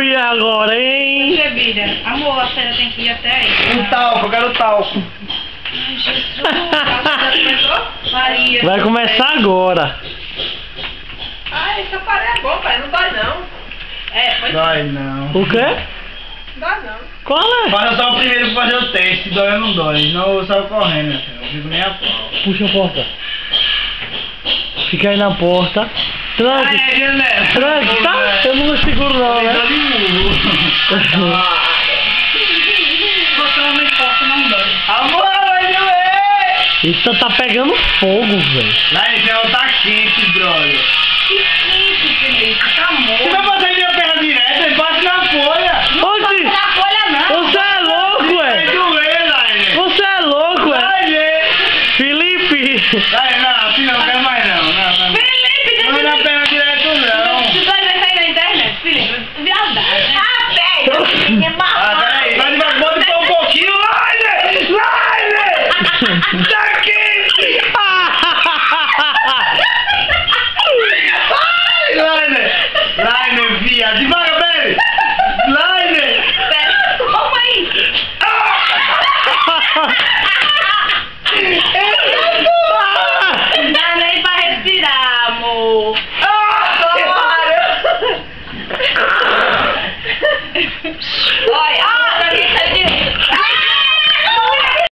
E agora, hein? Bebida. Amor, a senhora tem que ir até aí. Um talco, eu quero talco. Ai, Jesus. Maria. Vai começar agora. Ai, essa parede é bom, pai. Não dói, não. É, foi. Dói não. O quê? Não dói, não. Qual é? Faça só o primeiro pra fazer o teste, se dói ou não dói. Senão eu saio correndo, meu filho. Eu fico nem a pau. Puxa a porta. Fica aí na porta. Tranque. Janela. Tranque, tá? Eu não seguro não, né? Você não me importa, não dói. Amor, vai doer! Eita, tá pegando fogo, velho. Lá em céu tá quente, brother. Que quente, Felipe. Tá Você morto. vai fazer